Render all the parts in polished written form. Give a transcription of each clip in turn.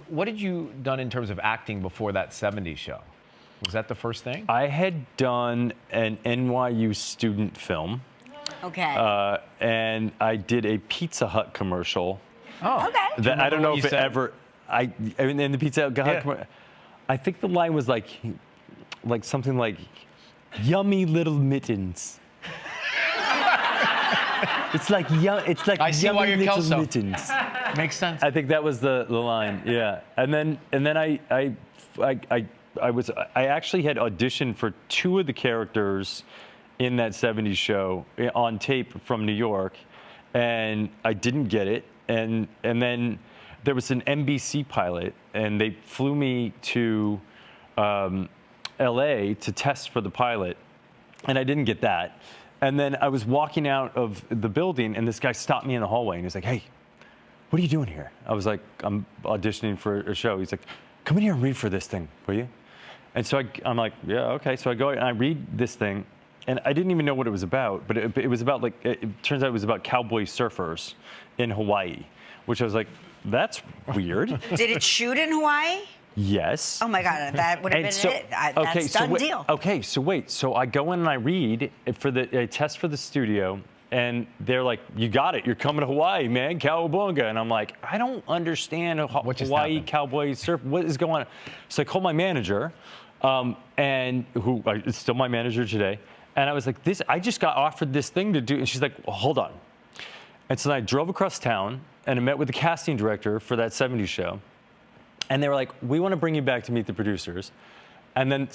what had you done in terms of acting before that 70s show? Was that the first thing? I had done an NYU student film. Okay. And I did a Pizza Hut commercial. Okay. That I don't know if it said? ever. I mean, in the Pizza Hut commercial, I think the line was like something like, "Yummy little mittens." It's like I see why yummy you're little Kelso. mittens. Makes sense. I think that was the line. Yeah. And then I actually had auditioned for 2 of the characters in that 70s show on tape from New York, and I didn't get it. And then there was an NBC pilot, and they flew me to LA to test for the pilot, and I didn't get that. And then I was walking out of the building, and this guy stopped me in the hallway, and he's like, "Hey, what are you doing here?" I was like, "I'm auditioning for a show." He's like, "Come in here and read for this thing, will you?" And so I'm like, "Yeah, okay." So I go and I read this thing, and I didn't even know what it was about, but it was about it turns out it was about cowboy surfers in Hawaii, which I was like, "That's weird." Did it shoot in Hawaii? Yes. Oh my God, that would have been it. That's done deal. Okay, so wait. So I go in and I read for the test for the studio, and they're like, "You got it. You're coming to Hawaii, man. Cowabunga." And I'm like, "I don't understand Hawaii cowboy surf. What is going on?" So I called my manager, and who is still my manager today. And I was like, I just got offered this thing to do. And she's like, "Well, hold on." And so I drove across town and I met with the casting director for that 70s show. And they were like, "We want to bring you back to meet the producers." And then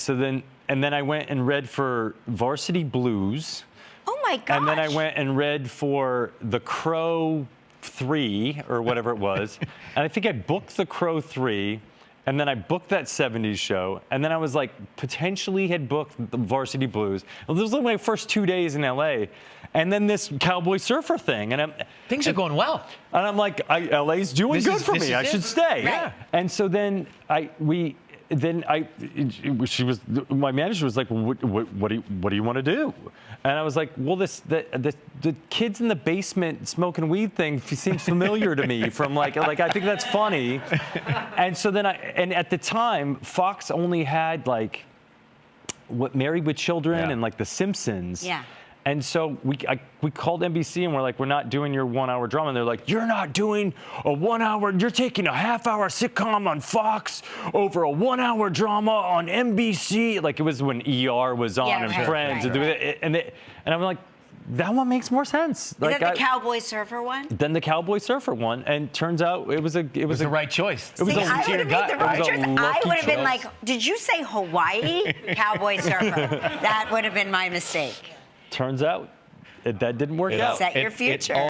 I went and read for Varsity Blues. Oh my gosh. And then I went and read for The Crow 3 or whatever it was. And I think I booked The Crow 3. And then I booked that 70s show. And then I was like, potentially had booked the Varsity Blues. Well, this was like my first 2 days in LA. And then this cowboy surfer thing. And Things are going well. And I'm like, LA's doing good for me. I should stay. Right. And so then my manager was like, what do you want to do? And I was like, well, the kids in the basement smoking weed thing seems familiar to me from like I think that's funny. And so then and at the time, Fox only had like Married with Children and like The Simpsons. Yeah. And so we called NBC and we're like, "We're not doing your 1-hour drama." And they're like, "You're not doing a 1-hour, you're taking a half-hour sitcom on Fox over a 1-hour drama on NBC." Like it was when ER was on and Friends. Right. And I'm like, that one makes more sense. Is that the Cowboy Surfer one? Then the Cowboy Surfer one. And turns out it was the right choice. It was See, I would have made the right choice. I would have been choice. like, "Did you say Hawaii? Cowboy Surfer." That would have been my mistake. Turns out that didn't work out. Set your future.